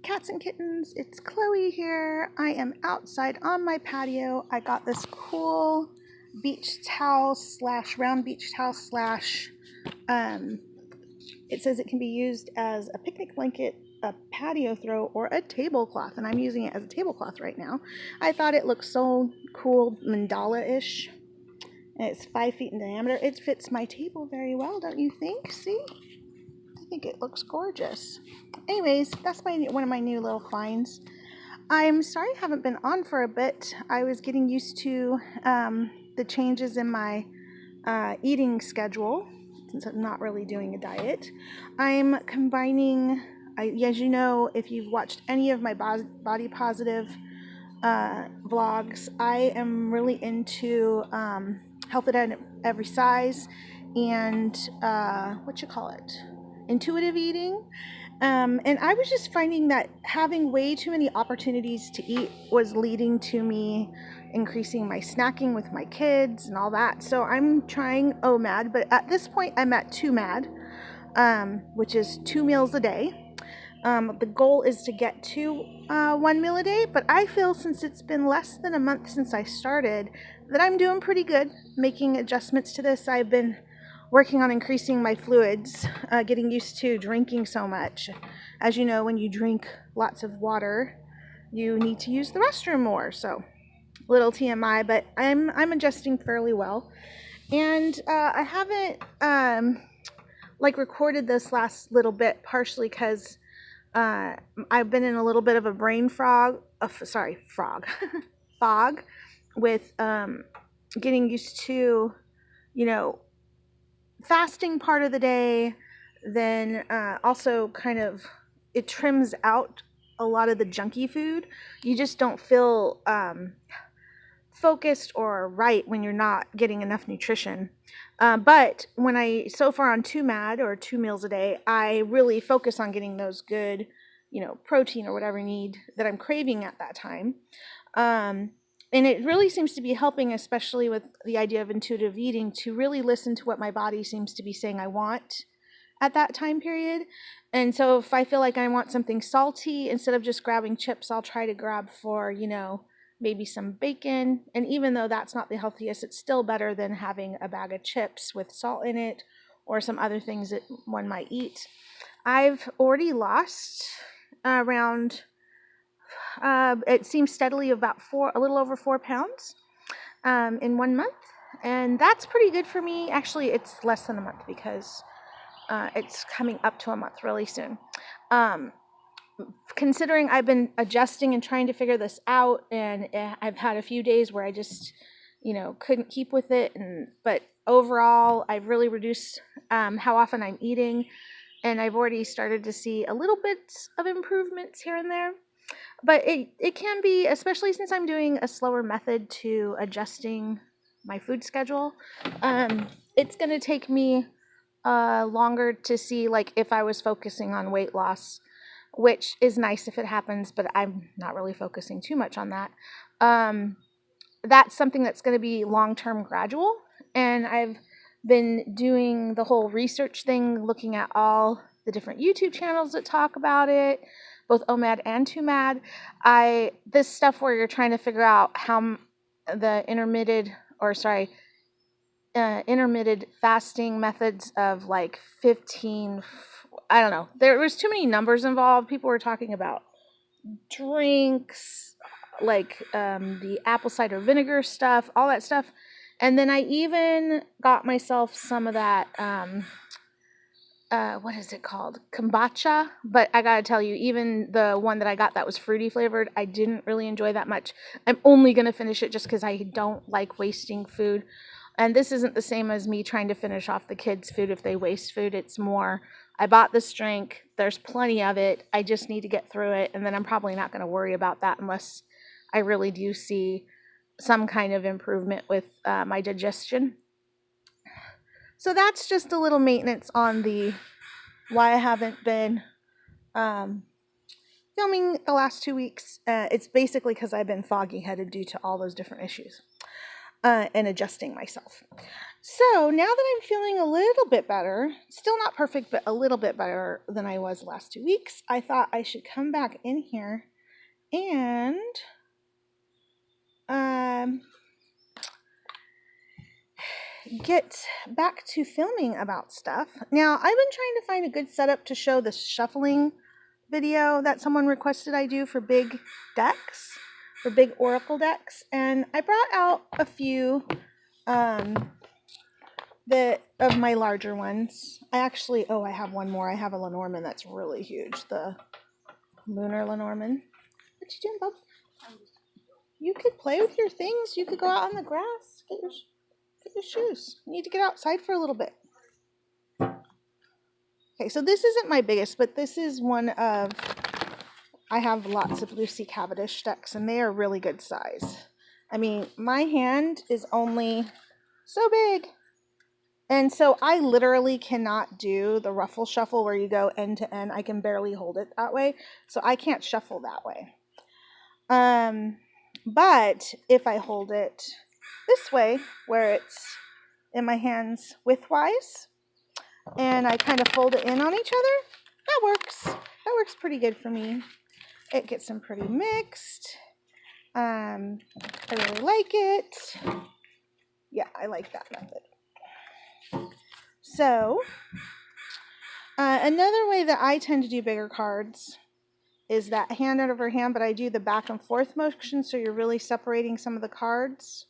cats and kittens, it's Chloe here. I am outside on my patio. I got this cool beach towel slash round beach towel slash it says it can be used as a picnic blanket, a patio throw, or a tablecloth, and I'm using it as a tablecloth right now. I thought it looked so cool, mandala-ish. And it's 5 feet in diameter. It fits my table very well, don't you think? See? I think it looks gorgeous. Anyways, that's one of my new little finds. I'm sorry I haven't been on for a bit. I was getting used to the changes in my eating schedule since I'm not really doing a diet. I'm combining, as you know, if you've watched any of my body positive vlogs, I am really into health at every size and intuitive eating. And I was just finding that having way too many opportunities to eat was leading to me increasing my snacking with my kids and all that. So I'm trying OMAD, but at this point I'm at 2MAD, which is 2 meals a day. The goal is to get to 1 meal a day, but I feel since it's been less than a month since I started that I'm doing pretty good making adjustments to this. I've been working on increasing my fluids, getting used to drinking so much. As you know, when you drink lots of water, you need to use the restroom more. So, little TMI, but I'm adjusting fairly well. And I haven't recorded this last little bit partially because I've been in a little bit of a brain fog with getting used to, fasting part of the day, then also kind of it trims out a lot of the junky food. You just don't feel focused or right when you're not getting enough nutrition. But when so far on 2MAD or 2 meals a day, I really focus on getting those good, protein or whatever I need that I'm craving at that time. And it really seems to be helping, especially with the idea of intuitive eating, to really listen to what my body seems to be saying I want at that time period. And so if I feel like I want something salty, instead of just grabbing chips, I'll try to grab for, maybe some bacon. And even though that's not the healthiest, it's still better than having a bag of chips with salt in it or some other things that one might eat. I've already lost around it seems steadily about a little over 4 pounds in 1 month, and that's pretty good for me. Actually, it's less than a month because it's coming up to a month really soon. Considering I've been adjusting and trying to figure this out, and I've had a few days where I just, couldn't keep with it, but overall, I've really reduced how often I'm eating, and I've already started to see a little bit of improvements here and there. But it can be, especially since I'm doing a slower method to adjusting my food schedule, it's going to take me longer to see, if I was focusing on weight loss, which is nice if it happens, but I'm not really focusing too much on that. That's something that's going to be long-term gradual, and I've been doing the whole research thing, looking at all the different YouTube channels that talk about it, both OMAD and 2MAD. This stuff where you're trying to figure out how the intermittent fasting methods of 15, I don't know. There was too many numbers involved. People were talking about drinks, the apple cider vinegar stuff, all that stuff. And then I even got myself some of that, what is it called? Kombucha. But I gotta tell you, even the one that I got that was fruity flavored, I didn't really enjoy that much. I'm only gonna finish it just because I don't like wasting food. And this isn't the same as me trying to finish off the kids' food if they waste food. It's more, I bought this drink, there's plenty of it, I just need to get through it, and then I'm probably not gonna worry about that unless I really do see some kind of improvement with my digestion. So that's just a little maintenance on why I haven't been filming the last 2 weeks. It's basically because I've been foggy-headed due to all those different issues. and adjusting myself. So now that I'm feeling a little bit better, still not perfect, but a little bit better than I was last 2 weeks, I thought I should come back in here and get back to filming about stuff. Now, I've been trying to find a good setup to show the shuffling video that someone requested I do for big decks, for big oracle decks, and I brought out a few of my larger ones. I have one more. I have a Lenormand that's really huge, the Lunar Lenormand. What you doing, Bob? You could play with your things. You could go out on the grass. Get your shoes. You need to get outside for a little bit. Okay, so this isn't my biggest, but this is one of, I have lots of Lucy Cavendish decks, and they are really good size. I mean, my hand is only so big. And so I literally cannot do the ruffle shuffle where you go end to end. I can barely hold it that way. So I can't shuffle that way. But if I hold it this way, where it's in my hands widthwise, and I kind of fold it in on each other, that works. That works pretty good for me. It gets them pretty mixed. I really like it. Yeah, I like that method. So, another way that I tend to do bigger cards is that hand over hand, but I do the back and forth motion, so you're really separating some of the cards.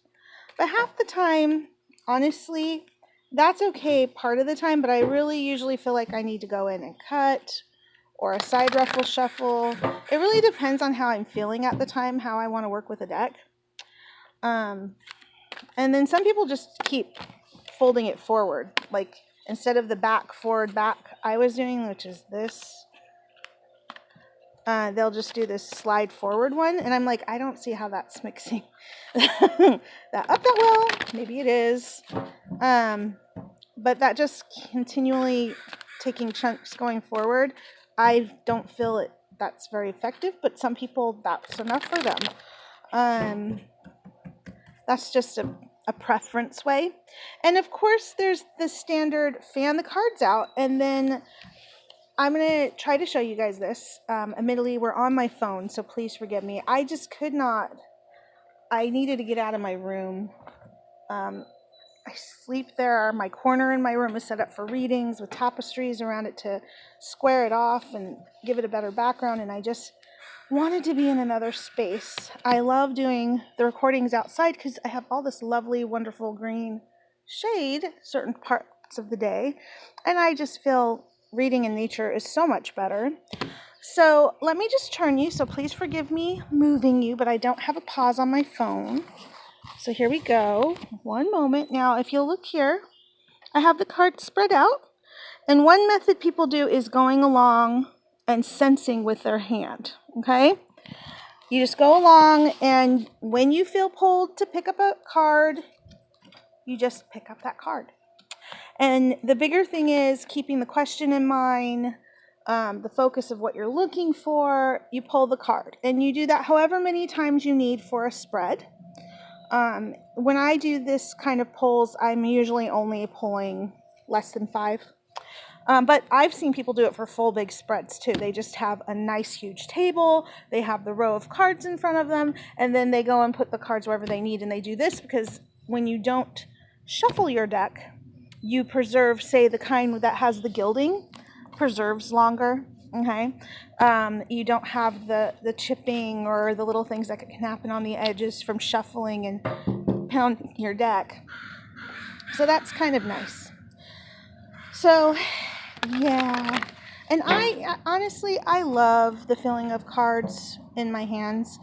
But half the time, honestly, that's okay part of the time, but I really usually feel like I need to go in and cut, or a side ruffle shuffle. It really depends on how I'm feeling at the time, how I want to work with a deck. And then some people just keep folding it forward, like instead of the back, forward, back I was doing, which is this, they'll just do this slide forward one, and I'm like, I don't see how that's mixing that up that well. Maybe it is, but that just continually taking chunks going forward, I don't feel it that's very effective, but some people, that's enough for them. That's just a preference way. And of course, there's the standard fan the cards out, and then I'm going to try to show you guys this. Admittedly, we're on my phone, so please forgive me. I just could not. I needed to get out of my room. I sleep there. My corner in my room is set up for readings with tapestries around it to square it off and give it a better background, and I just wanted to be in another space. I love doing the recordings outside because I have all this lovely, wonderful green shade certain parts of the day, and I just feel reading in nature is so much better. So let me just turn you, so please forgive me moving you, but I don't have a pause on my phone. So here we go. One moment. Now, if you'll look here, I have the cards spread out, and one method people do is going along and sensing with their hand. Okay, you just go along, and when you feel pulled to pick up a card, you just pick up that card. And the bigger thing is keeping the question in mind, the focus of what you're looking for. You pull the card, and you do that however many times you need for a spread. When I do this kind of pulls, I'm usually only pulling less than 5. But I've seen people do it for full big spreads too. They just have a nice huge table, they have the row of cards in front of them, and then they go and put the cards wherever they need. And they do this because when you don't shuffle your deck, you preserve, say, the kind that has the gilding preserves longer. Okay, you don't have the chipping or the little things that can happen on the edges from shuffling and pounding your deck. So that's kind of nice. So yeah, and I honestly, I love the feeling of cards in my hands.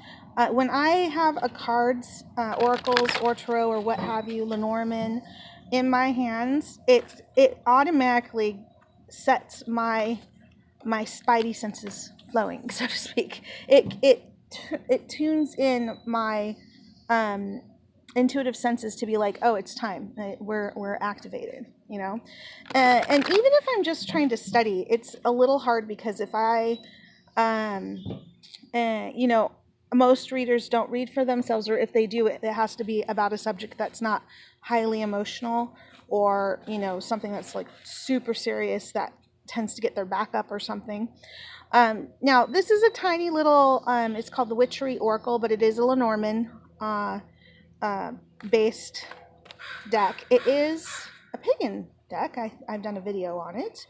When I have a cards, oracles or tarot or what have you, Lenormand, in my hands, it automatically sets my spidey senses flowing, so to speak. It tunes in my intuitive senses to be like, oh, it's time. We're activated, you know. And even if I'm just trying to study, it's a little hard because if I, you know, most readers don't read for themselves, or if they do, it has to be about a subject that's not highly emotional, or something that's like super serious that tends to get their back up or something. Now this is a tiny little, it's called the Witchery Oracle, but it is a Lenormand uh, based deck. It is a pagan deck. I've done a video on it.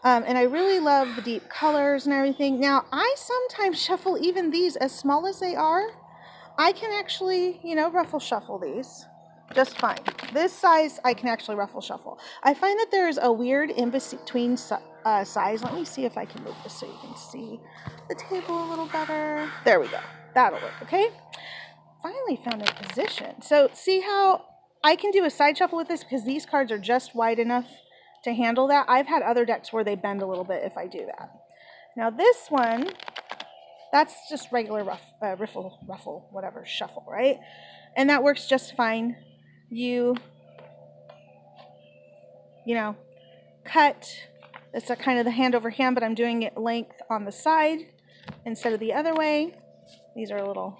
And I really love the deep colors and everything. Now, I sometimes shuffle even these, as small as they are. I can actually, ruffle shuffle these just fine. This size, I can actually ruffle shuffle. I find that there's a weird in-between size. Let me see if I can move this so you can see the table a little better. There we go. That'll work, okay? Finally found a position. So see how I can do a side shuffle with this, because these cards are just wide enough to handle that. I've had other decks where they bend a little bit if I do that. Now this one, that's just regular ruffle, whatever, shuffle, right? And that works just fine. You cut, it's a kind of the hand over hand, but I'm doing it length on the side instead of the other way. These are a little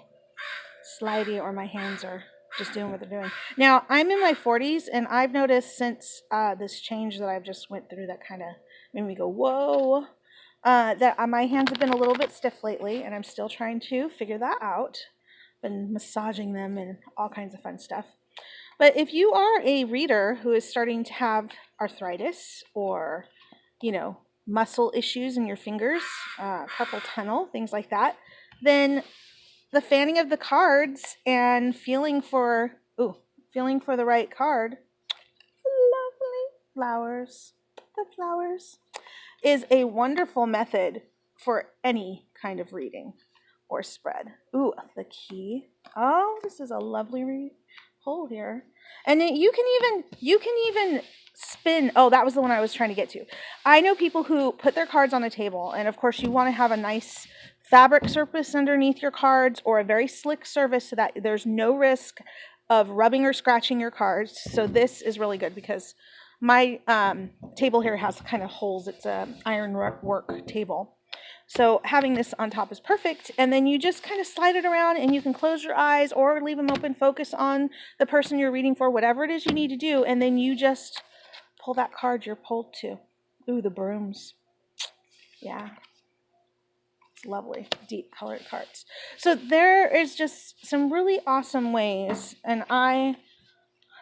slidey, or my hands are just doing what they're doing. Now, I'm in my 40s, and I've noticed since this change that I've just went through that kind of made me go, whoa, that my hands have been a little bit stiff lately, and I'm still trying to figure that out. Been massaging them and all kinds of fun stuff. But if you are a reader who is starting to have arthritis, or, muscle issues in your fingers, carpal tunnel, things like that, then the fanning of the cards and feeling for the right card, lovely flowers, the flowers, is a wonderful method for any kind of reading or spread. Ooh, the key. Oh, this is a lovely hole here. And then you can even spin. Oh, that was the one I was trying to get to. I know people who put their cards on a table, and of course you want to have a nice fabric surface underneath your cards, or a very slick surface, so that there's no risk of rubbing or scratching your cards. So this is really good, because my table here has kind of holes. It's an iron work table. So having this on top is perfect. And then you just kind of slide it around, and you can close your eyes or leave them open, focus on the person you're reading for, whatever it is you need to do. And then you just pull that card you're pulled to. Ooh, the brooms. Yeah. It's lovely. Deep colored cards. So there is just some really awesome ways. And I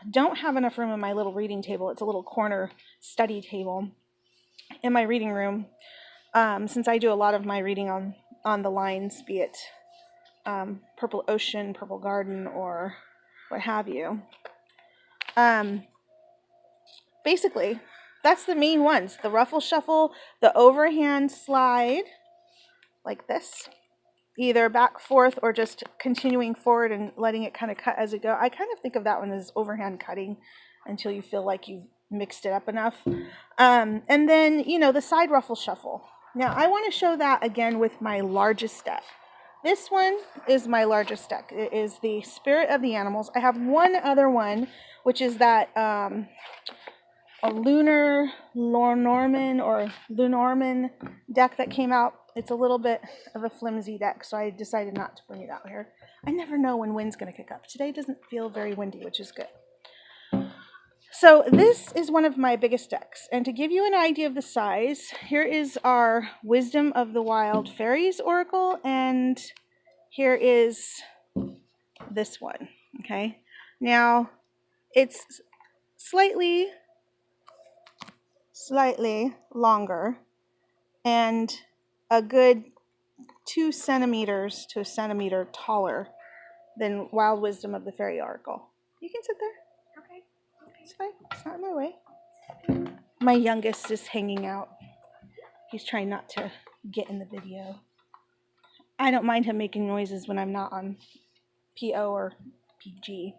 don't have enough room in my little reading table. It's a little corner study table in my reading room. Since I do a lot of my reading on the lines, be it Purple Ocean, Purple Garden, or what have you. Basically, that's the main ones. The ruffle shuffle, the overhand slide, like this. Either back, forth, or just continuing forward and letting it kind of cut as it go. I kind of think of that one as overhand cutting until you feel like you've mixed it up enough. And then, the side ruffle shuffle. Now, I want to show that again with my largest deck. This one is my largest deck. It is the Spirit of the Animals. I have one other one, which is that a Lenormand deck that came out. It's a little bit of a flimsy deck, so I decided not to bring it out here. I never know when wind's going to kick up. Today doesn't feel very windy, which is good. So this is one of my biggest decks, and to give you an idea of the size, here is our Wisdom of the Wild Fairies Oracle, and here is this one, okay? Now, it's slightly longer, and a good 2 centimeters to a centimeter taller than Wild Wisdom of the Fairy Oracle. You can sit there. Okay. It's fine. It's not in my way. My youngest is hanging out. He's trying not to get in the video. I don't mind him making noises when I'm not on PO or PG.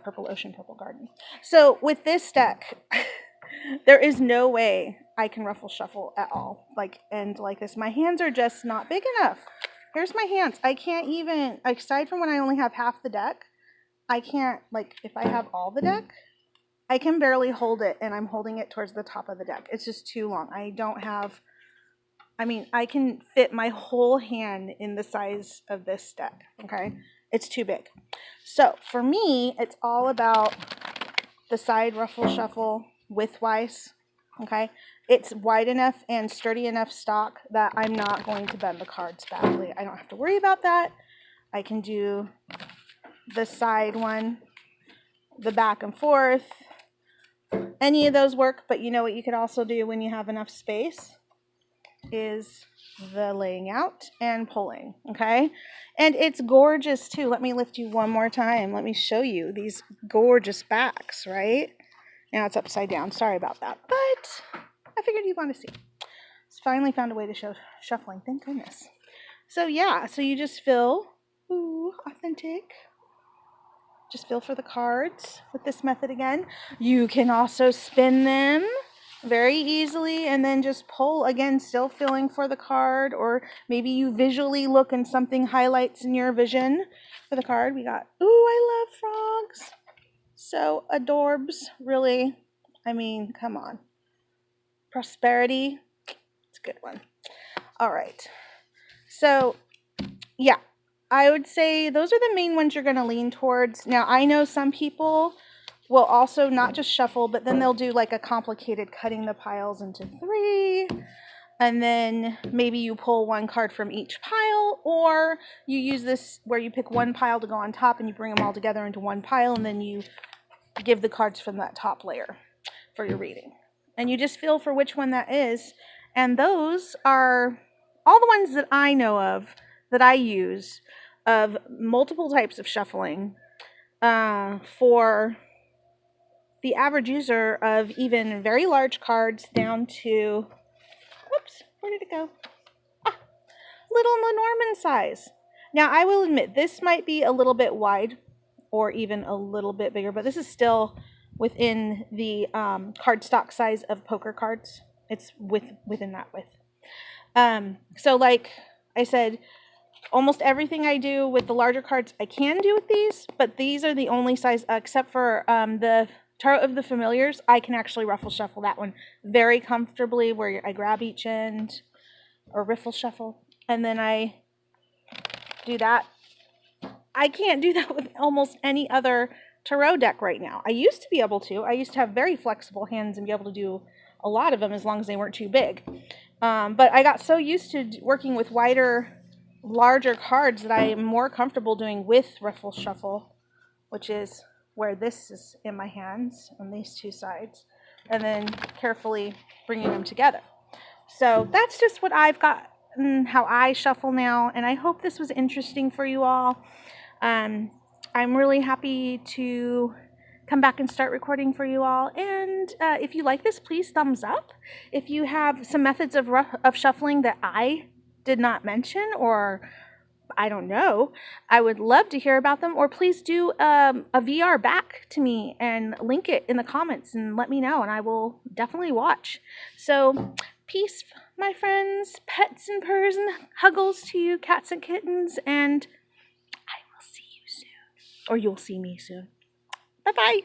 Purple Ocean, Purple Garden. So with this deck, there is no way I can ruffle shuffle at all. And like this. My hands are just not big enough. Here's my hands. I can't even, aside from when I only have half the deck, I can't, if I have all the deck, I can barely hold it, and I'm holding it towards the top of the deck. It's just too long. I don't have I mean, I can fit my whole hand in the size of this deck, okay? It's too big. So for me, it's all about the side ruffle shuffle widthwise, okay? It's wide enough and sturdy enough stock that I'm not going to bend the cards badly. I don't have to worry about that. I can do the side one, the back and forth. Any of those work, but you know what you could also do when you have enough space is the laying out and pulling, okay? And it's gorgeous too. Let me lift you one more time. Let me show you these gorgeous backs, right? Now it's upside down. Sorry about that, but I figured you'd want to see. Finally found a way to show shuffling. Thank goodness. So yeah, so you just feel, ooh, authentic. Just feel for the cards with this method again. You can also spin them very easily and then just pull again, still feeling for the card, or maybe you visually look and something highlights in your vision for the card. We got, ooh, I love frogs. So adorbs, really. I mean, come on. Prosperity, it's a good one. All right. So, yeah, I would say those are the main ones you're going to lean towards. Now, I know some people will also not just shuffle, but then they'll do like a complicated cutting the piles into 3. And then maybe you pull one card from each pile, or you use this where you pick one pile to go on top and you bring them all together into one pile, and then you give the cards from that top layer for your reading. And you just feel for which one that is. And those are all the ones that I know of that I use of multiple types of shuffling for the average user of even very large cards down to, whoops, where did it go? Ah, little Lenormand size. Now, I will admit, this might be a little bit wide or even a little bit bigger, but this is still within the cardstock size of poker cards. It's within that width. So like I said, almost everything I do with the larger cards I can do with these, but these are the only size, except for the Tarot of the Familiars, I can actually ruffle shuffle that one very comfortably, where I grab each end, or riffle shuffle, and then I do that. I can't do that with almost any other tarot deck right now. I used to be able to. I used to have very flexible hands and be able to do a lot of them as long as they weren't too big. But I got so used to working with wider, larger cards that I am more comfortable doing with riffle shuffle, which is where this is in my hands on these two sides, and then carefully bringing them together. So that's just what I've got, how I shuffle now, and I hope this was interesting for you all. I'm really happy to come back and start recording for you all, and if you like this, please thumbs up. If you have some methods of shuffling that I did not mention, or I don't know, I would love to hear about them, or please do a VR back to me and link it in the comments and let me know, and I will definitely watch. So peace, my friends, pets and purrs and huggles to you, cats and kittens, and I will see you soon, or you'll see me soon. Bye-bye.